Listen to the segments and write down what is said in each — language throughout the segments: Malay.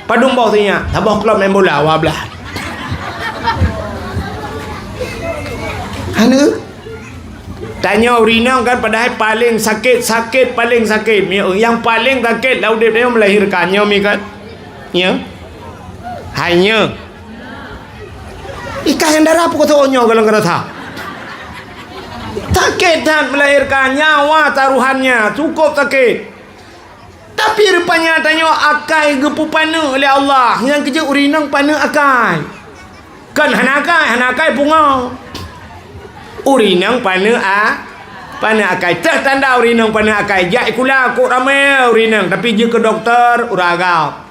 Padung bau tanya, tabah kelab main bola wablah. Hana? Tanya urinang kan padahal paling sakit paling sakit. Yang paling sakit lalu dia melahirkannya mi kan. Ya. Hanya ikan yang darah apa kata onyo kalau kata tak. Sakit dan melahirkan nyawa taruhannya cukup sakit. Tapi rupanya tanya akai gepu pana oleh Allah. Yang kerja urinang pana akai. Kan hanakai bunga. Urinang pana akai. Tak tanda urinang pana akai. Jak kula kok ramai urinang. Tapi je ke dokter uraga.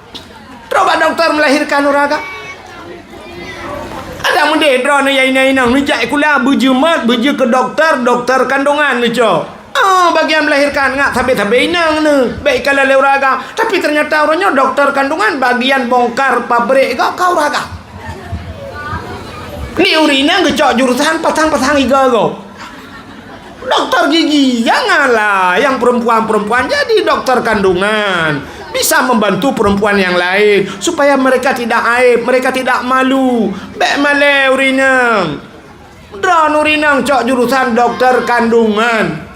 Terus dokter melahirkan uraga. Ada mudah drone yang inang ni jak kula berjemat berje ke dokter kandungan ni cok. Bagian melahirkan ngak sampai inang ni. Baik kalau uraga. Tapi ternyata orangnya dokter kandungan bagian bongkar pabrik kau uraga. Ni urinang kecok jurusan pasang iga kau. Dokter gigi janganlah yang perempuan jadi dokter kandungan. Bisa membantu perempuan yang lain supaya mereka tidak aib, mereka tidak malu. Bek male urinang. Drone urinang cok jurusan dokter kandungan.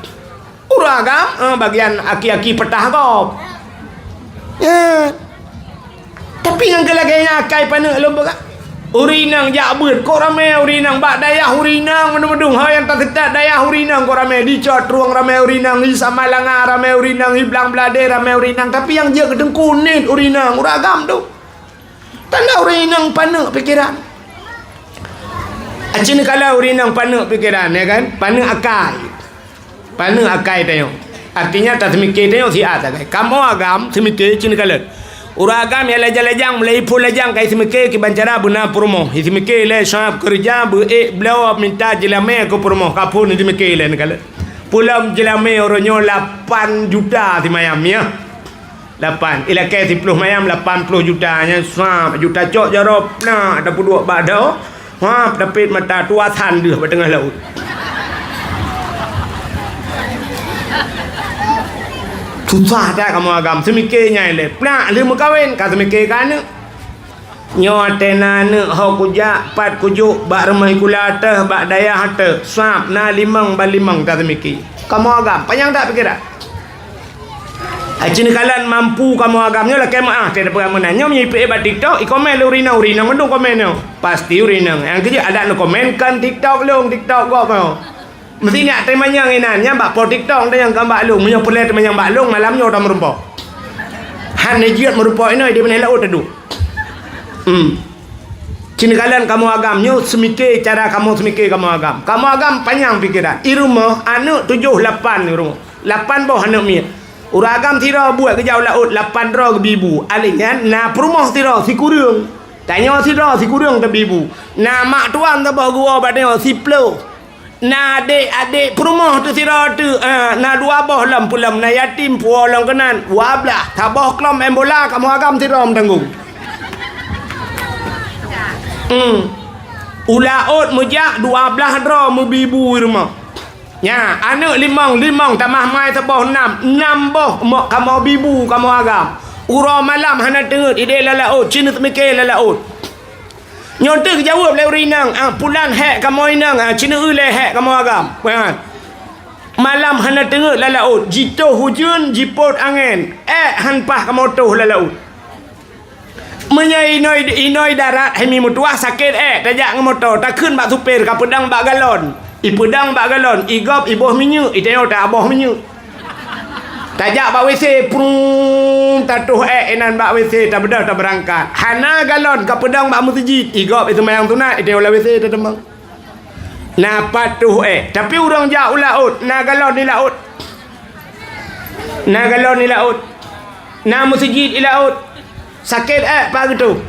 Uragam bagian aki-aki petah kau. Ya. Tapi yang kelagainya akai pana lomba kak. Urinang jakbet kok ramai urinang bak dayah urinang medung yang tak ketat dayah urinang kok ramai dicot ruang ramai urinang di Samalanga ramai urinang di Belang Belade ramai urinang tapi yang dia kedeng kunit urinang uragam tu tanda urinang pana pikiran acin kalau urinang pana pikiran ya kan pana akai tayong artinya tak semikir tayong si atas kamu agam semikir cin kalau uragam ya lejang mulai pul lejang kai semike ki bancara buna promo semike le syab kerja beliau minta jelame ke promo kapun semike le kala pulam jelame oronyo 8 juta di mayam ya 8 ila kai 10 mayam 80 juta nya 1 juta cok jarop nah ada puduk badau dapit mata tua san dia tengah laut susah tak kamu agam semikirnya le nak lima kahwin kata semikir kan nyo tenan ho kuja pat kujuk bak remai kula atas bak daya harta sap na limang balimang kata semikir kamu agam panjang tak pikiran acin kalan mampu kamu agamnya lah kemah tiada pengamunan nyo menyipik bat TikTok komen urinang mendung komen nyo pasti urinang yang kerja ada no komen kan TikTok kau mau mesti nak terima yang inannya bak po TikTok dan yang gambar long punya pelet yang bak long malamnya orang merumpok han jiat merumpok ini dia benar laut tu cini kalian kamu agamnya semikir cara kamu agam panjang pikiran di rumah anak 7-8 di rumah 8 boh anak mi uragam tira buat kerja laut 8 ro ke bibu alihnya na perumah tira si kurung tanya tira si kurung ke bibu na mak tuan tu bawa gua badanya si plo na adik perumah tu sira tu na dua boh lam pulam na yatim pulang kenan wablah tabah kelom main bola kamu agam tiram tanggung ulaut mujak 12 dra mubibu rumah nya anak limang tamah mai tabah 6 boh mak kamu bibu kamu agam ura malam hana tengut ide lalaut cina temike lalaut nyontek jawab le urinang pulan hek kamu inang cina le hek kamu agam malam hana tengok la laut jito hujun jipot angin hanpah kamu toh la laut menyai inoi darat hemi mutuah sakit tajak motor tak keun bak supir ka pedang bak galon pedang bak galon igop iboh minyak itayo tak aboh minyak tajak bak WC prung tatuh enan bak WC tak bedah tak berangkat hana galon ka pedang bak masjid igop itu mayang tunat itu olah WC tak demang na patuh tapi urang jauh laut na galon di laut na masjid di laut sakit pagi tu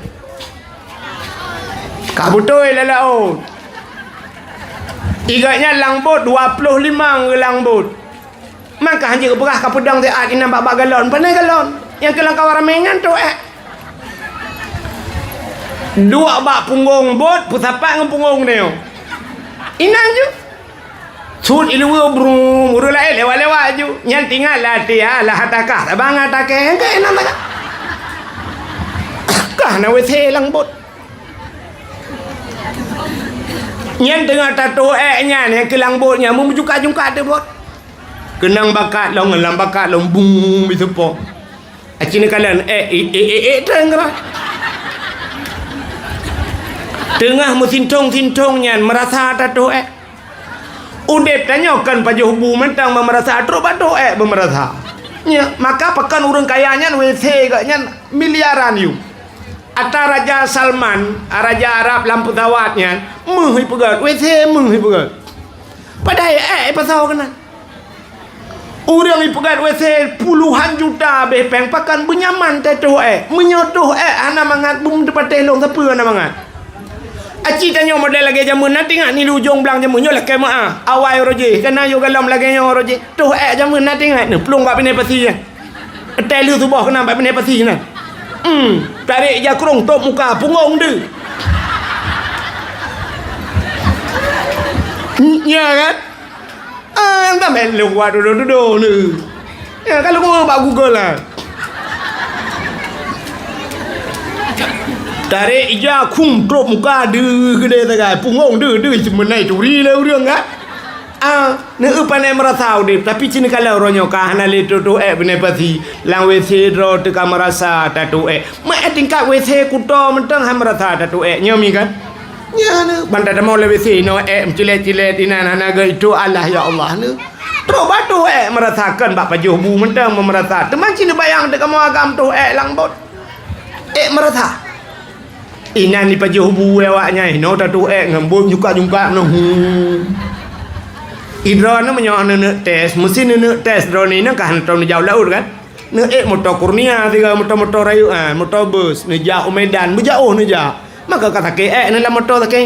kabutoi la laut iganya langbot 25 langbot maka hanya berah ke pedang dia ina bak galon panai galon yang kelang kawar mengan tu dua bak punggung bot pusapak ngam punggung dia ina ju sud ilu brum uru lain lewat ju yang tinggal lah dia lah hatakah abang hatakah ke enak tak Kah na WC lang bot. Nyen tengah tato nya ni ke lang botnya mu juka-juka de bot. Kenang bakat long lam bakat long bung bitu po. Acini kalian tengah. Tengah mesin tong-tintongnya merasa tato Udet tanyakan pada hubu mentang merasa bato merasa. Ya, maka pekan urang kayanya WC gaknya miliaran yu. Ata Raja Salman, Raja Arab lampu tawatnya, menghi pegat WC menghi pegat. Padahal pasal kena. Urang pegat WC puluhan juta bepeng pakan benyaman tato menyodoh ana mangat bum depan telong siapa ana mangat. Aci tanya model lagi jamun nanti ngak ni lujung belang jamun yo lah kema awai roje kena yo galam lagi yo roje tuh jamun nanti ngak ni pelung bab ni pasi ya telu tu bah kena bab ni pasi na tarik ja krong top muka pungong de nya kan entah melu wa do ni ya kalau kau bab Google lah tarik ija khung krop muka de gede tagai pungong de semenai curi le urang ah ne upanai merasa de tapi cini kalau ronyo ka hanale to bene pati lang WC ro te ka merasa tatu ma tingkat WC kuto mentang ha merasa tatu nyomi kan nya ne banda da mau le WC no cilet-cilet inan hanaga itu Allah ya Allah ne tro batu merasakan bak pajuh bu mentang merasa teman cini bayang de ka mau agam tu lang bot merasa Inan ni paji hubu awaknya no tatu ngembut juga no Idron no menyo nenek tes mesin nenek tes drone ni kan tahun jauh laut kan ne motor Kurnia tiga motor rayu motor bus ne jauh Medan berjauh ne jauh maka kata ke ne la motor tak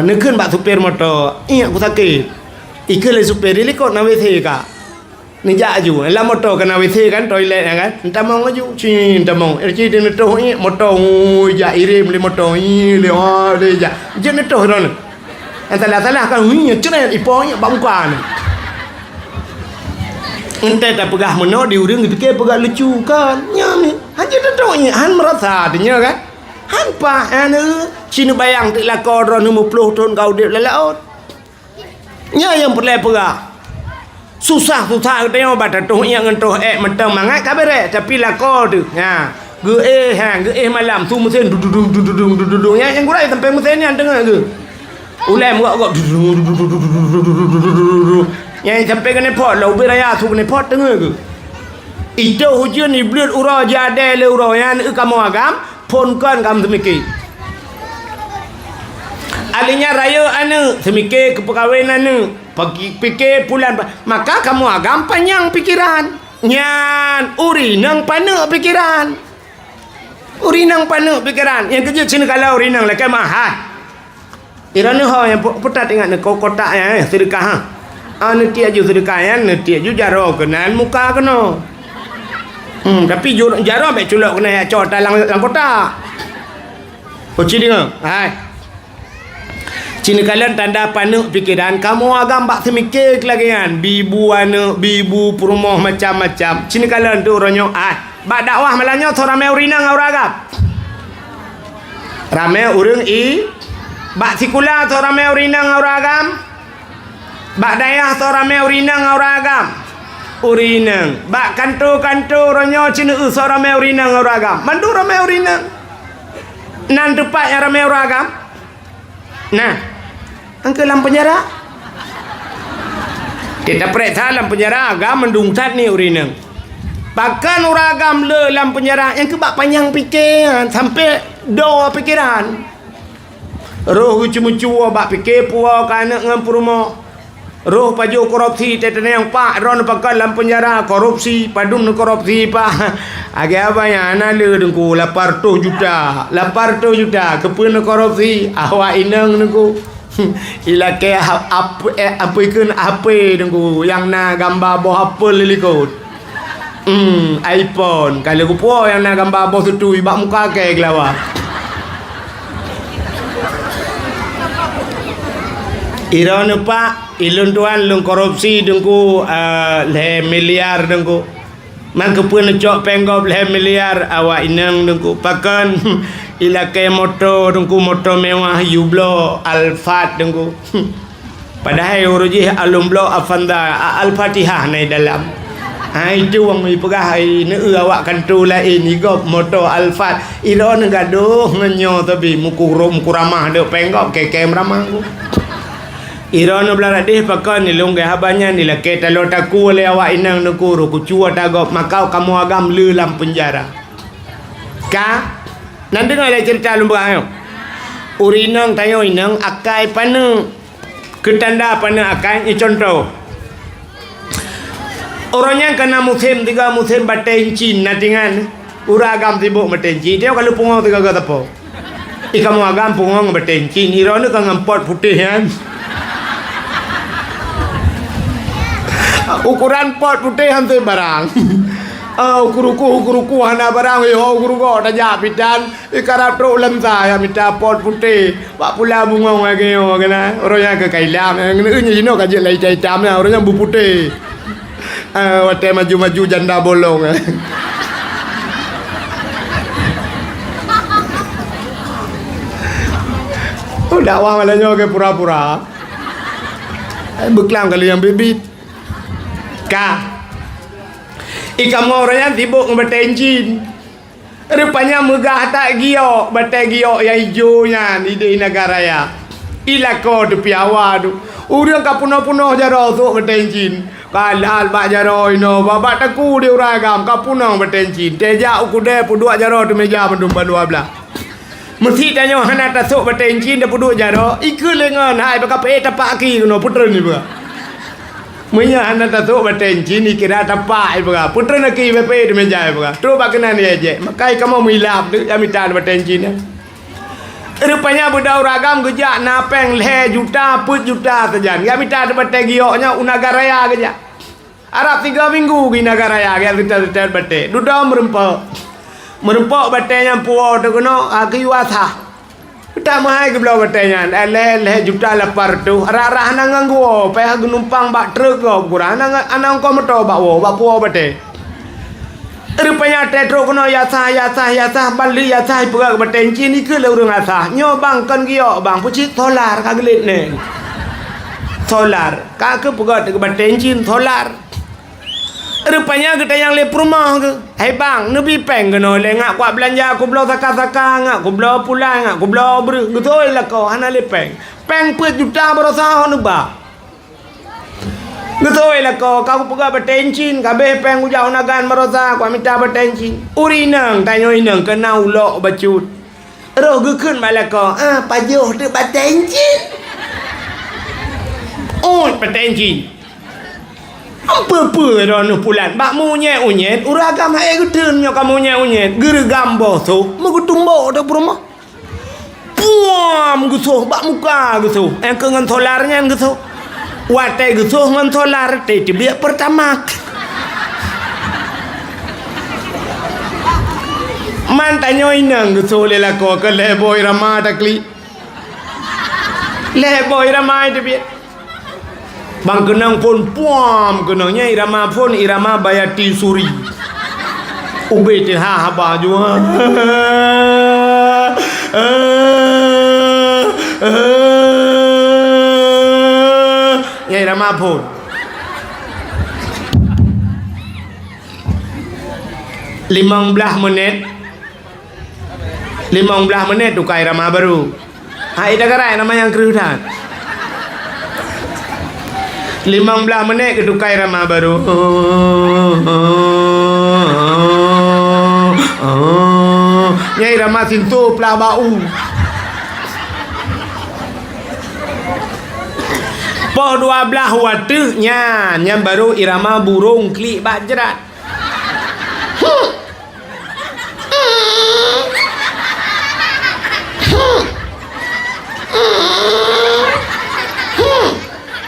ne keun bak supir motor aku sakit ikele supir ni kok na WC ka ni jaju la motor kena WC kan toilet kan entah mau aju cin entah mau ci de to motor ja irim le motor le ja je ne to ron entah kan nya ceret iponya bangkan entah tak pegah meno di urang fikir pegah lucu kan nya ni haji to nya han merasa nya kan han pa anu cin bayang tik lakor ron 50 tahun kau dia laut nya yang perlu pegah susah tengok badan tu yang entoh mentang mangat kabere tapi lako tu ha ge malam tu mesin dudung yang gurai sampai mesin yang dengar ke ulai muka yang sampai kena pot lau beraya tu kena pot dengar ke itu hujan ni belut ura jade le ura yang kamu agam pon kan kamu semiki alinya raya anu semiki kepekawinan anu pikir pulan maka kamu agam panjang pikiran nyan urinang panuk pikiran yang kerja cina kalau urinang lah kan mahal irani ho yang putat ingat ne kotak ya sedekah anu tiak ju sedekah ya ne tiak ju jaro kenan muka kena tapi jaro ambek culok kena ya cot dalam kotak poci dia hai Cina kalian tanda panuk pikiran kamu agam bak semikir lagi kan bibu anak bibu perumah macam-macam cina kalian tu ronyo bak dakwah malahnya tu ramai urinang auragap ramai urang bak sikula tu ramai urinang auragam bak dayah tu ramai urinang auragam urinang bak kanto ronyo cina so ramai urinang auragam mandu ramai urinang nan tepat yang ramai auragam nah angka dalam penjara kita periksa dalam penjara agam mendung tat ni urinang bahkan uragam le dalam penjara yang kebak panjang pikiran sampai do pikiran roh cuma bak pikir puak anak dengan purmo roh paju korupsi tetene yang pak ron pakai dalam penjara korupsi padum korupsi pak agak apa yang anak le dengku 800 juta kepun korupsi awak inang dengku ila ke apa ikun apa dengku yang na gambar boh apel lilikut iPhone kalau ku po yang na gambar boh tu ibak muka ke gelawa irone pak ilun tuan lung korupsi dengku le miliar dengku Maka pun cok penggop leh miliar awak inang dengku pakan ilakai motor dengku motor mewah Yublo Alphard dengku. Padahal uruji alumblo Avanda Al-Fatihah naik dalam. Itu wang mi pegah ni awak kantu lain igop motor Alphard. Iro ne gaduh ngenyo tapi mukurum kuramah de penggop kekem ramah ku. Iro ne belar deh pakan ni lunggai habanya ni lakai talo taku le awak inang dengku ku cua tagop makau kamu agam le lam penjara. Ka nan dengar cerita lumba ayo. Urinang tayo inang akai pane ketanda pane akai ni contoh. Orangnya kena musim 3 musim batencin natingan uragam tibuk batencin dia kalau pungong 3 tapo. Ikamu agam pungong batencin iro ne kan ngempot putih kan. Ukuran pot putih hantu barang. Ukuruku hana barang yo ukuruku dah japitan ikarap tro lemsa ya minta pot putih pak pula bungong lagi yo kena orangnya ke kailam ngene jino kaje lai cai camnya orangnya bu putih wate maju janda bolong dakwah malahnya ke pura-pura beklam kali yang bibit ka ikamu orangnya tibuk ngebetencin rupanya megah tak giok batai giok yang hijaunya di negara ya ilako tu piawa tu urang kapuno-puno jaro tu betencin kalal bak jaro ino babak taku dia uragam kapuno betencin teja ukude puduk jaro tu meja pendum 12 mesti tanya hana tasuk betencin dia puduk jaro ikut lengan hai baka pe tapak ki no putra ni ba Munya anak tatuk batencin ni kira tapak ibaga putra nak ki bepe di meja ibaga terus bakena ni aje makai kamu milap tu amita batencin ya rupanya budak ragam gejak napeng le juta put juta saja amita bategioknya unagaraya gejak Arab 3 minggu di nagaraya ya kita bate duda merempok batenya puo tu kono akiwasa kita mahai ke belah batenya le juta lapar tu arah nang nganggo pe numpang bak truk go kurang anang ko moto bak wo bak puo bate rupanya tetro kono yasa bali yasa pura batencin ni ke le urang asa nyo bang kan gio bang pucit solar ka gelit ne solar ka ke pura ke batencin solar rupanya kita yang le rumah ke hai bang nebi peng kena le ngak kuat belanja aku belau saka-saka ngak aku belau pulang ngak aku belau ber getoi lah kau hana le peng put juta berasa honu ba getoi lah kau pega batencin kabeh peng ujau nagan merosa aku minta batencin urinang tanyo inang kena ulok bacut roh gekeun bala kau pajuh tu batencin batencin apa-apa dah nu pulan bak munyet-unyet uragam hai gudun nyo kamu nyet-unyet gergam boso megutumbo dak rumah puam gusoh bak muka gusoh ke ngan solarnya gusoh wate gusoh ngan solar te biak pertama mantanyo inang gusoh lela ko ke leboy ramah takli leboy ramah te biak bang kenang pun puam kenangnya irama pun irama bayati suri ube te ha haba jua ya irama pun 15 menit tukar irama baru hai negara nama yang kerutan 15 menit ke tukar irama baru nyai irama sintu plah bau poh 12 waktunya yang baru irama burung klik bak jerat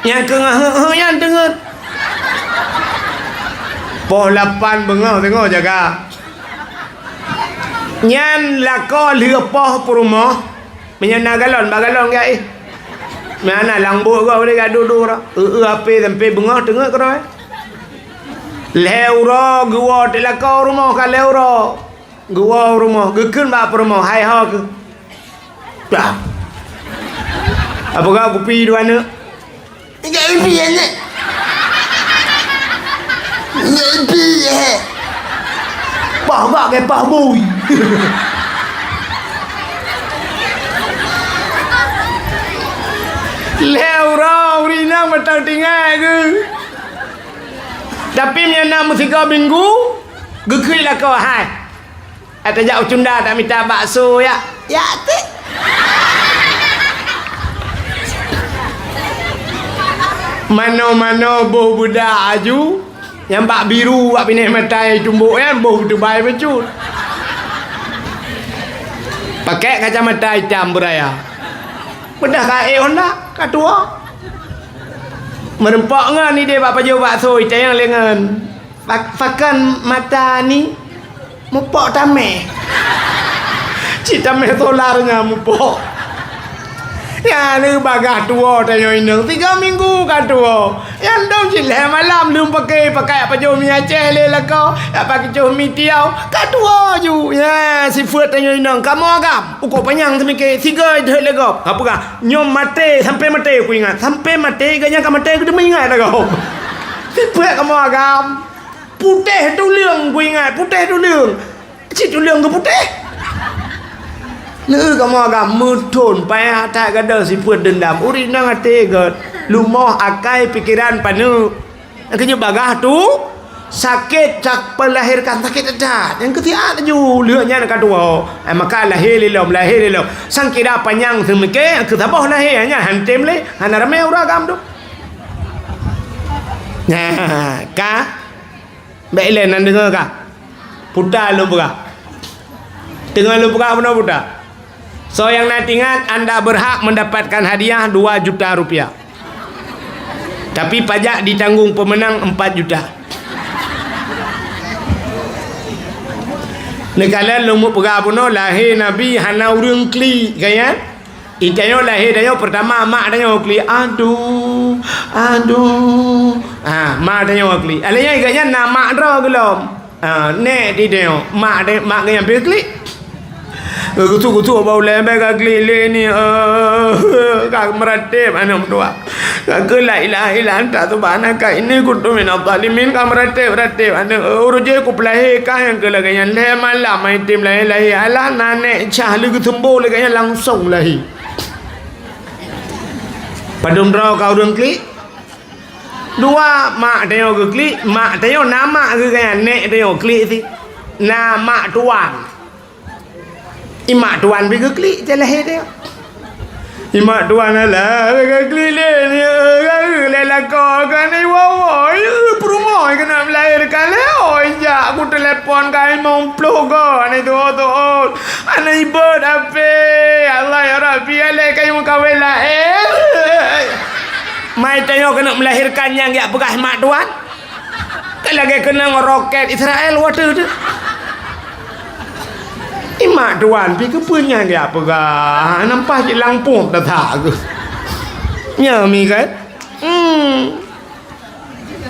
yang kengah yang dengar poh 8 bengah tengok jaga nyan lako lừa poh rumah menyana galon bagalon gak mana langbo kau dia gaduh dah ape sampai bengah tengok kau Leuro gua telah kau rumah kan leuro. Gua rumah gekun ba rumah hai ha ke. Dah. Apa kau kopi dua nak? Enggak impi ya nak. Enggak impi ya. Pah gak ke pah boy. Leuro rina batang tinggal ke. Tapi punya nama 3 minggu gekui lah kau hai. Atau jauh cunda tak minta bakso ya. Ya tik. Mano-mano boh budak aju yang bak biru bak pinik matai tumbuk kan boh tu baik becut. Pakai kacamata hitam beraya. Bedah kae Honda katua. Merempak ngan ni dia bak paju bakso itu yang lengan. Pakan mata ni mupok tame. Cik tame solarnya mupok. Ya ni bagah tua tanya inang 3 minggu kan tua. Yang dong cik leh malam lum pakai apa jo mi Aceh le lah kau. Ya pakai jo mi tiau. Kan tua ju. Ya si Fuad tanya inang kamu agam. Uko panjang semikir 3 dah legap. Apa kah? Nyom mati sampai mati aku ingat. Sampai mati ganya kan mati aku dah ingat dah kau. Si Fuad kamu agam. Putih tu leung aku ingat. Putih tu leung. Cik tu leung ke putih? Nữ kamu agak mutun payah tak ada sifat dendam uri nang ate gat lumoh akai pikiran panu kerja bagah tu sakit cak pelahirkan sakit adat yang ketiak ju lihatnya nak dua maka lahir lelom sang kira panjang semike ke tabah lahirnya hantem le hana ramai uragam tu nah ka baik nan dengar ka putar lu buka dengar lu buka apa putar. So yang nanti ingat anda berhak mendapatkan hadiah 2 juta rupiah. Tapi pajak ditanggung pemenang 4 juta. Negara lumuk pegabuno lahir Nabi hana urung kli kan? Itanya lahir dia pertama mak dia kli aduh. Mak dia kli. Alanya iganya nama ro gelom. Nek di dia mak dia kli. Kutu bau lembek kagli ni kag meratib anak dua kag la ilaha illa anta subhanaka inni kuntu minadh dhalimin kag meratib anak uruje ku pelahi kah yang kelaganya le malam mai tim lahi ala nanek cah lu ketembo laganya langsung lahi padum rau kau urang klik 2 mak dia ke klik mak dia nama ke kan nek dia klik si nama tuan Imak tuan pergi klik je lahir dia. Imak tuan lah pergi klik ni lela kau kan ni wow perumah kena melahirkan le oi ja aku telefon kai mau plogo ni tu ana ibad ape Allah ya Rabbi ale kai mau kawin lah mai tayo kena melahirkan yang ya pegah mak tuan kan lagi kena ngeroket Israel waduh tu Imak tuan pergi ke punya dia apa kah nampak je langpung dah tak ke ya mi kan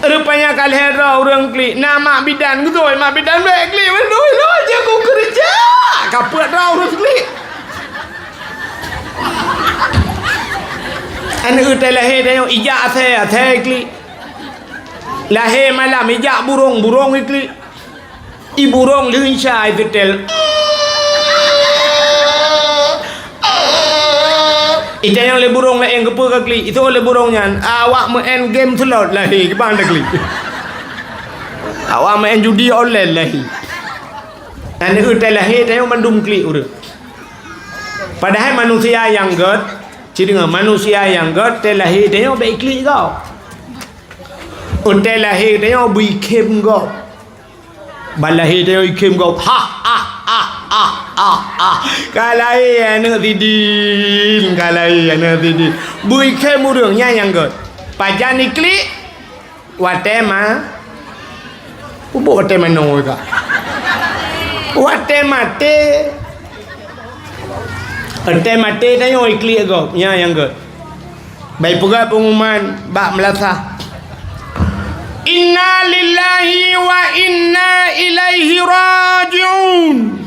rupanya kali hera orang klik nama bidan gitu mak bidan baik klik lo je aku kerja kaput dah orang klik anak utai lahir dia ijak saya klik lahir malam ijak burung klik ibu burung linsya itu tel itu yang le burung le yang kepu kali itu le burungnya awak main game slot lahi ke bang kali awak main judi online lahi ane utai lahi tayo mandum kali ur padahal manusia yang god ciri manusia yang god te lahi tayo baik kali kau utai lahi tayo bikem kau balahi tayo ikem kau kalai anak tidin bui ke murungnya yang god pajan ikli watema ubo watema no ka watema te tayo ikli go nya yang god baik pula pengumuman bak melasa Inna lillahi wa inna ilaihi raji'un.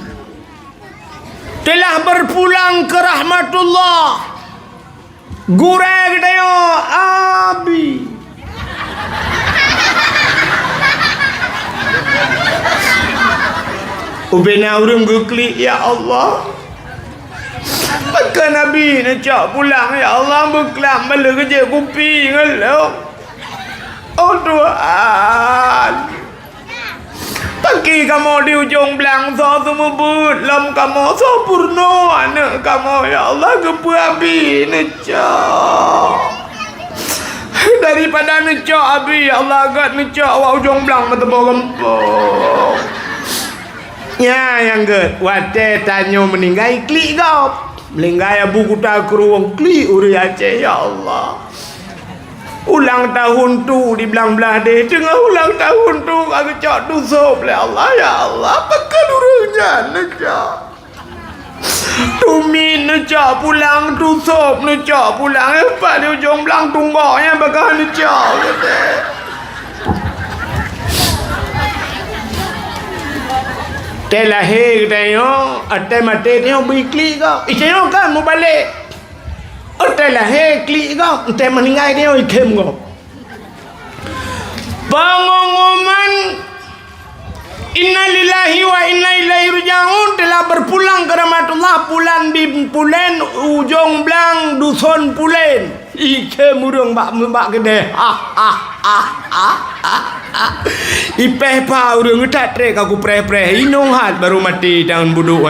Telah berpulang ke rahmatullah. Gurau kita yo abi. Ubena urung gukli ya Allah. Maka Nabi nak cak pulang ya Allah berkelam bala kerja kupi ngelau. Oh Tuhan, pagi kamu di ujung belang so semua but lam kamu so purno anak kamu ya Allah kepu abi necak daripada necak abi ya Allah agak necak awak ujung belang bertemu gempok ya yang get wate tanyo meninggai klik kau melinggai abu kuta keruang klik uri Aceh ya Allah. Ulang tahun tu di belah-belah dia tengah ulang tahun tu aku cak tu sop ya Allah ya Allah pakai durunya necak tumin necak pulang tu sop necak pulang apa di ujung belang tunggaknya pakai necak kata telahir tanya ate mate tanya bikli kau ikanyo kan mau balik. Otelah klik kau, entah meninggal dia ikem kau. Pengumuman Inna lillahi wa inna ilaihi raji'un telah berpulang ke rahmatullah pulan di pulen ujung belang dusun pulen. Ikem urung mbak gede. Ipeh pa urung utat trek aku preh-preh inung hat baru mati tangan buduk.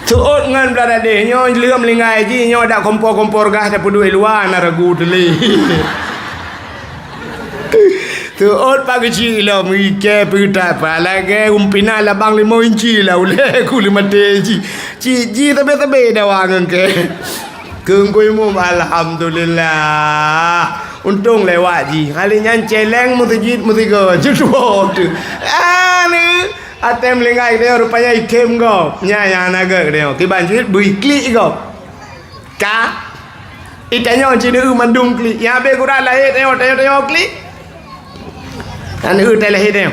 Suut ngan belada deh nyo liam lingai ji nyo dak kompor-kompor gas dak pudui luar na ragu teli. Suut pagi ci la mike pita pala ke umpina labang 5 inci la ule ku 5 ji. Ci tabe-tabe dah wangan ke. Keung koi mu alhamdulillah. Untung lewat ji. Kali nyan celeng mesti go judot. Ni atem lingai dia rupanya ikem go nyaya naga dia kiban juit bui klik go ka itanya cinu mandung klik ya be kurang lahir tengok klik anu lahir dia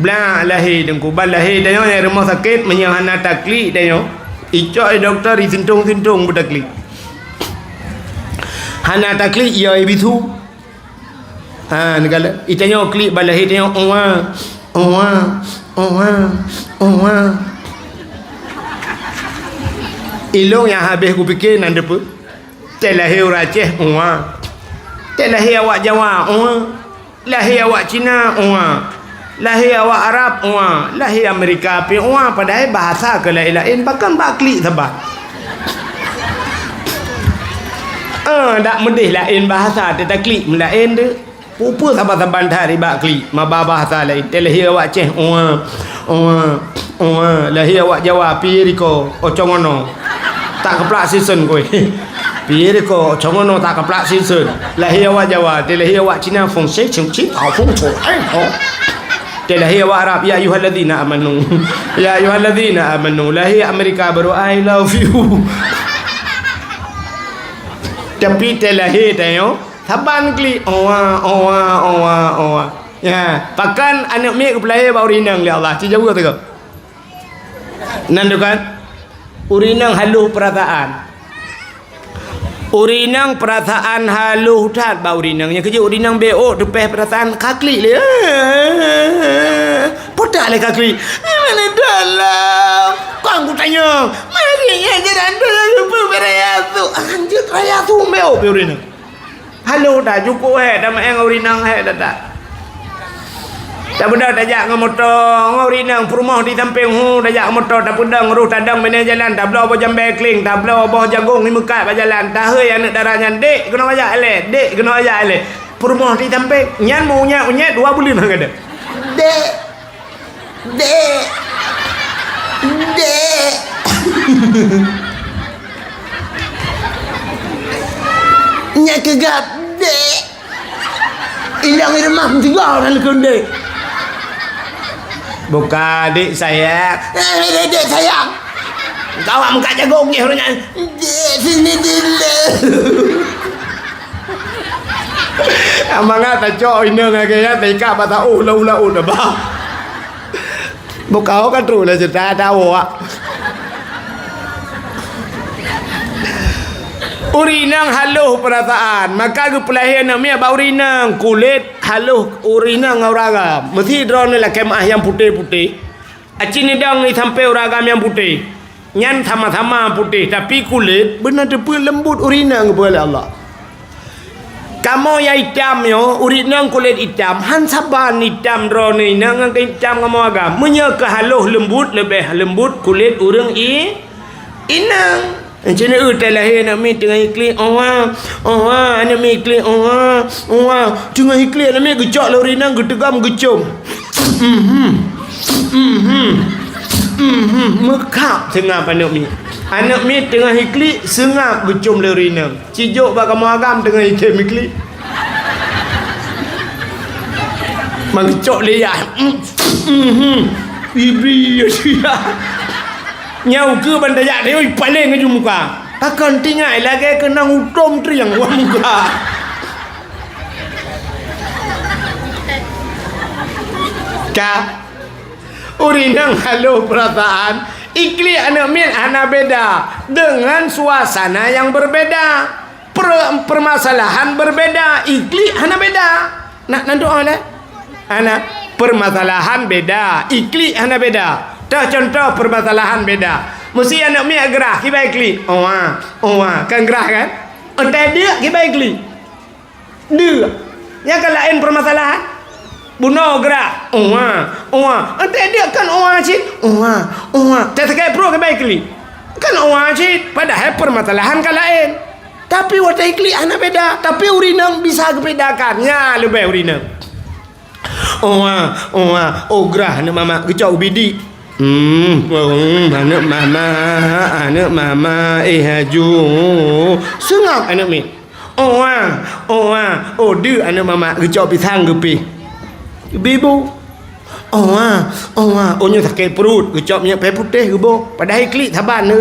bla lahir dengku bal lahir dia yang rumah sakit menyahana taklik dia icok doktor isintung budak klik hana taklik ya ibitu negala itanya klik bal lahir dia ilung yang habis ku fikir nan depa telahir Aceh telahir awak Jawa lahir awak Cina lahir awak Arab lahir Amerika pi padahal bahasa ke lain bahkan bakli sebab dak medih lain bahasa tetaklik melain de pupu sabar-sabar dari bakli mabah bahasa lain telahir awak Aceh lahir awak Jawa piriko ocongono tak keplak season kowe piriko ocongono tak keplak season lahir awak Jawa telahir awak Cina feng shui ching chi tao feng chu telahir awak Arab ya ayyuhalladzina amanu ya ayyuhalladzina amanu lahir Amerika baru I love you tapi telahir tayo saban kli ya pakan anak mek pelai bau rinang ya Allah ci jauh tu ke nan kan urinang haluh perasaan haluh tat bau rinang yang kerja urinang BO depeh perasaan kakli le podak le kakli mana dalam kau aku tanya mari ya jalan dulu beraya tu anjut raya tu meo urinang halo dah cukup dah main urinang dah tak benda dah jak dengan motor urinang perumah di samping dah jak motor tak pedang ruh tadang mana jalan tak belah apa jambe kling tak belah apa jagung ni mekat ba jalan tak hei anak darahnya dek kena ajak ale perumah di samping nyan mau unyat 2 bulan hang ada dek nyak kegap dek hilang rumah tinggal dalam konde bukan adik saya dek sayang kau muka jagung ni orangnya dek sini dulu tak mangat tak cok ina ngagaya tika bata ula dah bah. Bukau kan terus lah cerita tahu ah. Urinang haluh perasaan, maka ke pelahir namanya bau urinang kulit haluh urinang orang mesti drone lah kemah yang putih-putih. Acini dang ni sampai orang yang putih. Nyan sama-sama putih tapi kulit benar depan lembut urinang kepada Allah. Kamu yang hitam yo, urinang kulit hitam, han saban hitam drone nang hitam kamu agam. Menye ke haluh lembut lebih lembut kulit urang inang. Macam mana terlahir nak mi tengah iklim anak mi iklim tengah iklim nak mi gecok lorinan getegam gecum mekap tengah anak mi tengah iklim sengap gecum lorinan cijuk bak kamu agam tengah iklim mengecok liat ibri ya nyau ke bandaya dia paling ke muka takkan tinggal lagi kena utom triang wa muka ka urinang halu perasaan ikli anak min anak beda dengan suasana yang berbeda permasalahan berbeda ikli anak beda nak doa lah anak permasalahan beda ikli anak beda. Dah contoh permasalahan beda. Mesti anak mi gerah ki baik li. Kan gerah kan? Entar dia ki baik li. Dia. Yang kan lain permasalahan. Bunuh gerah. Entar dia kan cik. Tak kai pro ki baik li. Kan cik. Padahal permasalahan kan lain. Tapi waktu ikli anak beda. Tapi urinang bisa kebedakan. Ya lebih urinang. Gerah anak mama kecau bidi. Anak mama haju sengap anak mi dia anak mama kecok pisang gepi bibu nya sakit perut kecok minyak pay putih gebo padahal klik saban ni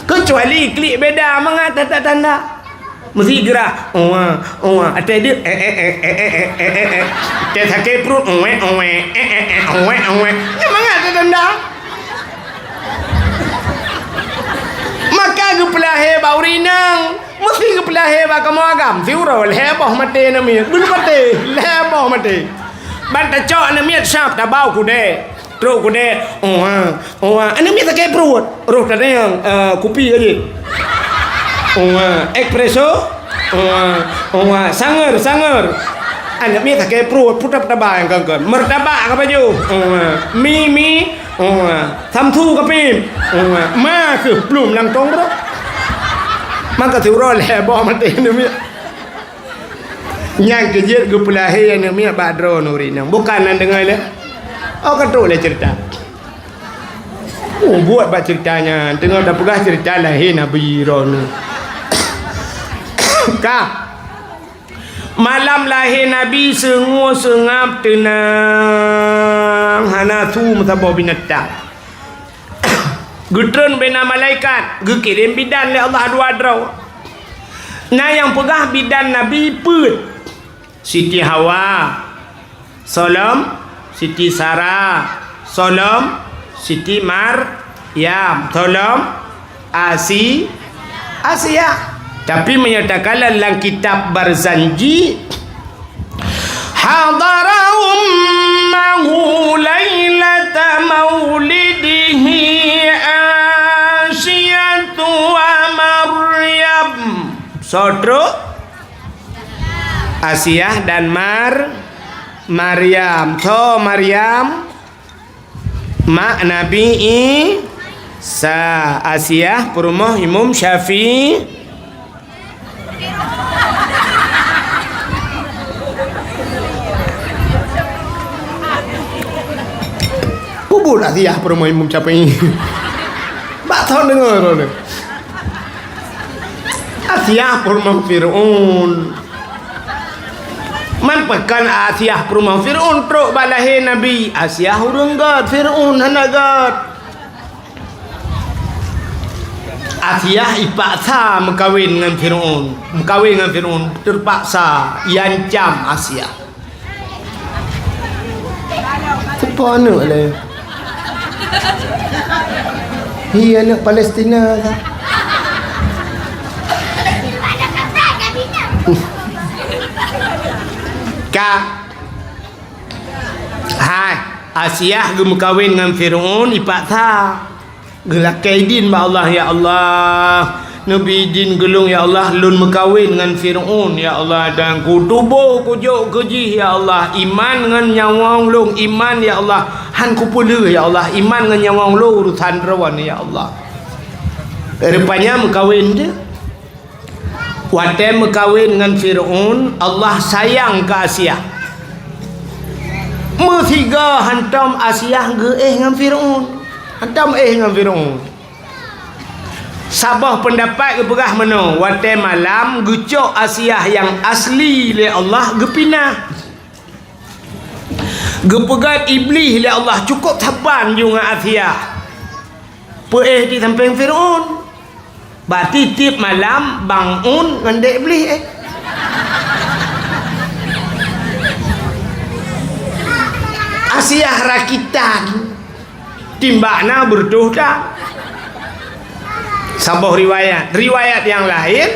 kecuali klik beda mengata tak tanda mesti gerah ada dia dia sakit perut memang ada tanda maka kepelahir bau rinang mesti kepelahir bau kamu agam tiurol heboh mati nami bunuh mati heboh mati banta cok nami syap tak bau kude terus kude nami sakit perut roh tadi yang kopi aja espresso sangar anak mi tak kaya perut putar tabak yang kan mertabak apa baju mi samtu kapim ma ke belum langtong bro maka tiurol heboh mati ni yang kejut ke pelahir yang ni badro nurinang bukan anda dengar le kata le cerita buat bak ceritanya tengok dah pegah cerita lahir Nabi Ron kah malam lahir Nabi sengap tenang hana tu matabaw binatang gudron bina malaikat gekirim bidan le Allah dua draw nah yang pegah bidan Nabi put Siti Hawa Salam Siti Sarah Salam Siti Maryam Salam Asia tapi menyatakan dalam kitab Barzanji hadara ummahu lailata maulidihi Asyatu wa Maryam Sodro Asia dan Maryam Maryam mak Nabi Isa Asia perumah Imam Syafi'i kubur Asia perumah Imam Syafi'i bak tahu dengar ni Asia perumah Fir'aun man pekan Asia perumah Fir'aun truk balahir Nabi Asia hurung god Fir'aun hana god Asiyah ipaksa mengkawin dengan Firaun, terpaksa iancam Asiyah. Apa anak lah? Iya, anak Palestina lah. Kak, hai, Asiyah gem kawin dengan Firaun ipaksa. Gelak kaidin ba Allah ya Allah. Nabi din gelung ya Allah lun mekawin dengan Firaun ya Allah, dan ku tubuh ku jok keji ya Allah, iman dengan nyawang long iman ya Allah, han ku pula ya Allah, iman dengan nyawang long urusan rawan ya Allah. Rupanya mekawin dia. Waktu mekawin dengan Firaun, Allah sayang ke Asiyah. Metiga hantam Asiyah dengan Firaun. Hantam dengan Firaun. Sabah pendapat ke berah mana? Waktu malam gucok Asiyah yang asli oleh Allah gepinah. Gepegat iblis oleh Allah cukup taban juga Asiyah. Di samping Firaun. Berarti tiap malam bangun dengan dek iblis Asiyah rakitan timbakna berdoh dah. Sabah riwayat yang lain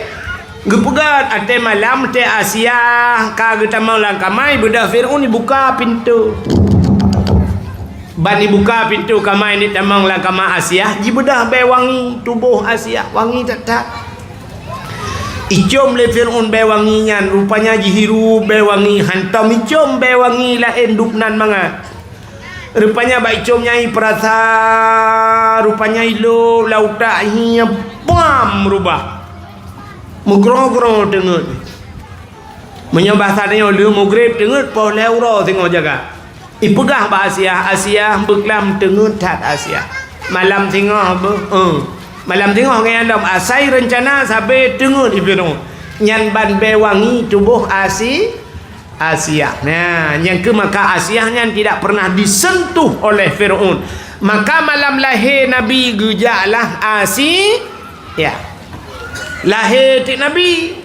gepegat ate malam te Asiyah kageta mau langkamai bedah Firaun dibuka pintu. Bani buka pintu kamai ni tamang langkama Asiyah ji bedah be wangi tubuh Asiyah wangi tak icom le Firaun be wangi nyan rupanya ji hiru be wangi hantam icom be wangi lain dupnan mangat. Rupanya baik icom nyai perasa rupanya ilo lauta hiya pam rubah mugrong-grong dengut menyembah tadanya lu mugrib dengut po leuro tengok jaga ipegah ba Asiyah beklam dengut tat Asiyah malam tengah malam tengah ngai andam asai rencana sampai dengut Firaun nyan ban be wangi tubuh Asiyah. Nah, yang ke maka Asiyah yang tidak pernah disentuh oleh Firaun. Maka malam lahir Nabi gejaklah Asiyah. Lahir ti Nabi.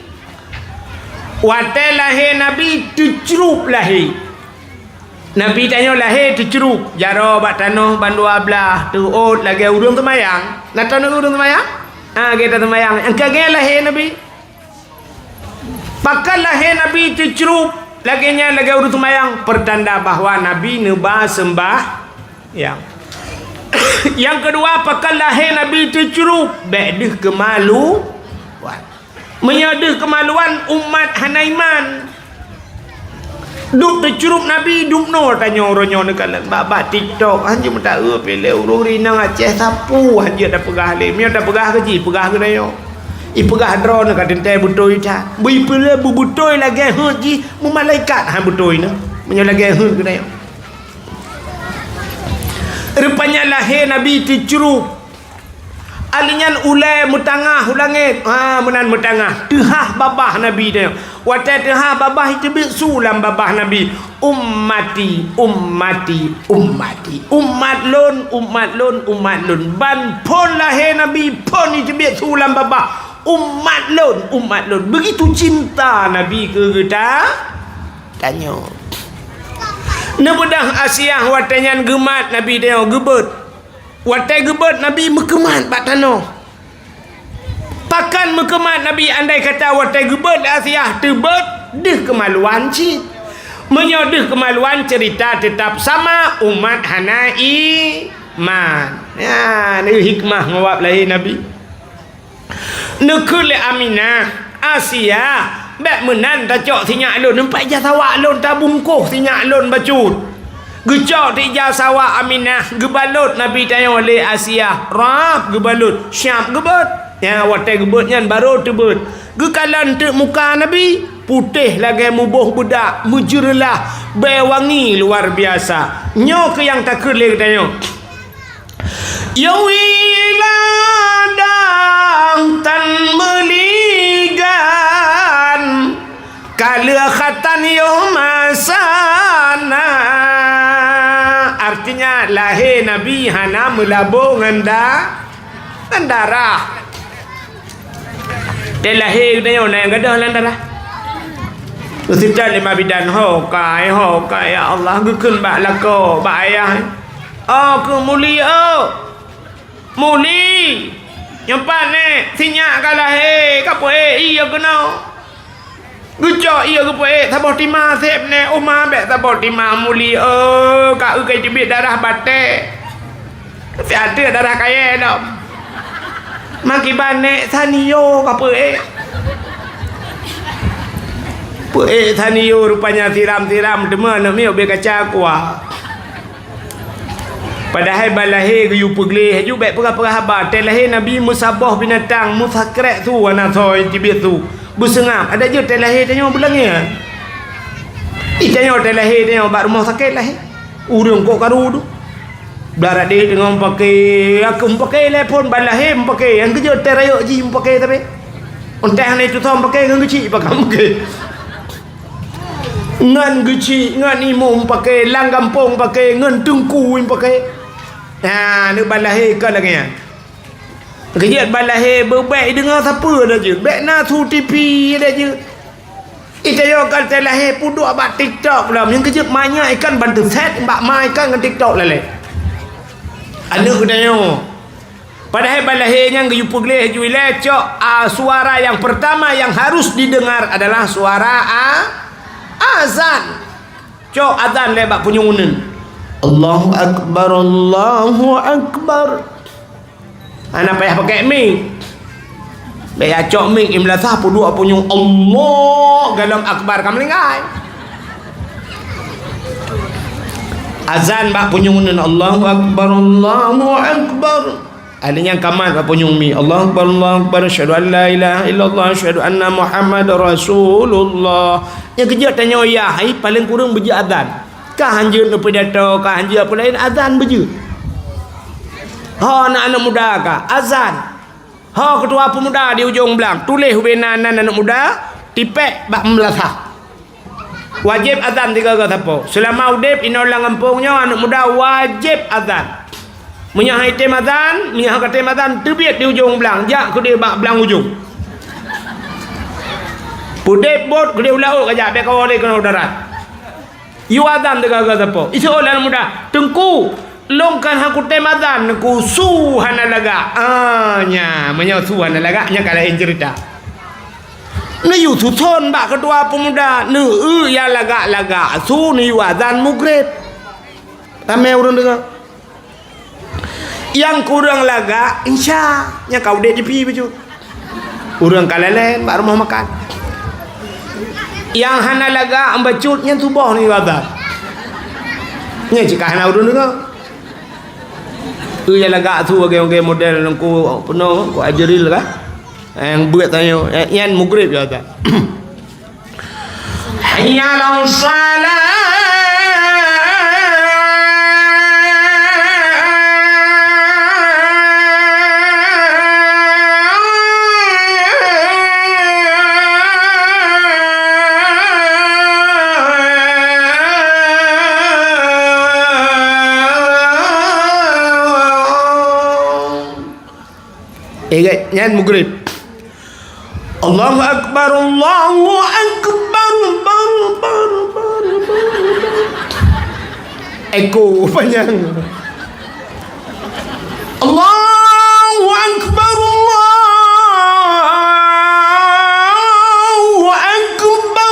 Waktu lahir Nabi tercerup lahir. Nabi tanya lahir tercerup. Jaro bak tanah bandua belah tuut lagi urung temayang. Nak tahu urung temayang? Kita temayang. Engkau lahir Nabi. Pakai lahir Nabi tercerup. Laginya lagi urut tumayang pertanda bahawa Nabi neba sembah yang kedua pakai lahir Nabi tercerup bedeh kemalu menyadeh kemaluan umat Hanaiman duk tercerup Nabi duk no tanya orangnya dekat babak TikTok hanya minta pilih urung rinang Aceh sapu hanya dah pegah lemnya dah pegah keji pegah ke dayo ipegah drone kat tentai butoi ta bui pula butoi lagi haji mu malaikat butoi na menyalagi ke dayo. Rupanya lahir Nabi tercerup alinyan ulai mutangah ulangit menan mutangah tehah babah Nabi dia waktu tehah babah itu sulam babah Nabi ummati umat lun ban pon lahir Nabi pon itu sulam babah umat lun begitu cinta Nabi ke kita tanya nebedang Asiyah watanyan gemat Nabi dia gebet watai gebet Nabi mekemat pak tanah pakan mekemat Nabi andai kata watai gebet Asiyah tebet deh kemaluan cik menyodeh kemaluan cerita tetap sama umat Hanaiman ya ni hikmah ngawap lahir Nabi nekul Aminah Asiyah bak menan ta cok sinyak alun nampak jasawa alun ta bungkuh sinyak alun bacut gecok ti jasawa Aminah gebalut Nabi tanya oleh Asiyah rap gebalut syap gebet ya watai gebet nyan baru tebet gekalan te muka Nabi putih lagi mubuh budak mujurlah bewangi luar biasa nyo ke yang takut le tanya yawiladang tan meligan kala khatan yomasana artinya lahir Nabi hana melabung dengan darah Dia lahir dia yang gadah landarah. Sita lima bidan hokai ya Allah gukun bak lako bak ayah. Oh ke mulia. Muli. Yang pane sinyak kalah kapo iya kena. Gucok iya ke poe sabah tima sep ne umah bek sabah tima muli ka kai tibit darah bate. Si ada darah kaya dah. Maki bane saniyo ka poe. Poe saniyo rupanya tiram-tiram dema nak miok be kaca kuah. Padahal balahe yu pegleh ju bek perah-perah habar telahe Nabi Musabah binatang musakret tu ana soi tibit tu. Busengam ada je terlahir tanya bulangnya. Tanya terlahir tanya bak rumah sakit lah. Urang kok karu tu. Blarat dia dengan pakai aku pakai telefon balahir pakai yang kerja terayuk ji pakai tapi. Ontah ni tu thom pakai ngan kecil pakai. Ngan kecil ngan imum pakai lang kampung pakai ngan tengku pakai. Ha ni balahir kan lagi. Kerja balahir berbaik dengan siapa dah je. Baik nak su TV dah je. Saya kata lahir puduk abak TikTok pula. Yang kerja banyak ikan bantu set mbak mai ikan dengan TikTok lah leh. Anak kedanya. Padahal balahir yang yupu geleh ju lecok suara yang pertama yang harus didengar adalah suara azan. Cok azan lebak punyunan. Allahu akbar Allahu akbar. Anak payah pakai mic. Baik acok mic imla sah puduk punyung Allah galam akbar kam lingai. Azan bak punyungan Allahu akbar Allahu akbar. Adanya kamat bak punyung mi Allahu akbar asyhadu an la ilaha illallah asyhadu anna Muhammad Rasulullah. Yang kerja tanya ya hai paling kurang beje azan. Kah hanja nu pidato kah hanja apa lain azan beje. Ha anak-anak muda kah azan. Ha ketua pemuda di ujung belang tulis hubenan anak muda tipek bak melasah. Wajib azan tiga kata apa? Selama udip ina ulang kampungnya anak muda wajib azan. Menyahai tem azan, menyahai kata tem azan terbit di ujung belang, jak ke dia bak belang ujung. Pudip bot ke dia ulah kajak bek kau dia kena darat. You azan tiga kata apa? Isu anak muda tengku longkan haku temadan ku suhana laga nya menyo suhana laga nya kala cerita ne yu suton bak ketua pemuda ne ya laga su ni wazan mugrib ramai urang dengar yang kurang laga insya nya kau dek jepi baju urang kalalen bak rumah makan yang hana laga ambacut nya tubuh ni wazan nya jika hana urang dengar ya laga tu bagi model aku penuh aku ajaril lah yang buat tanya yang mugrib ya tak hayya ala salat nyan mugrib Allahu akbar Allahu akbar eko panjang Allahu akbar Allahu akbar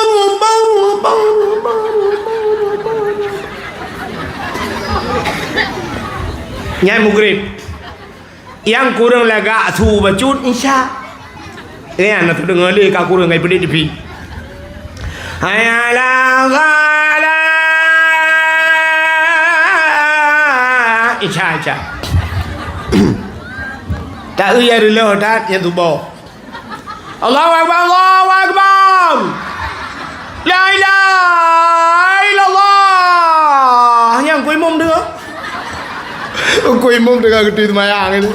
nyan mugrib yang kurang laga tu bacut insya ya nak dengar le ka kurang ngai pedit pi hayala gala insya tak ya relo tak yang tu bo Allahu akbar la ilaha illallah yang kuih mum dengar kuih mum dengar gede semayang itu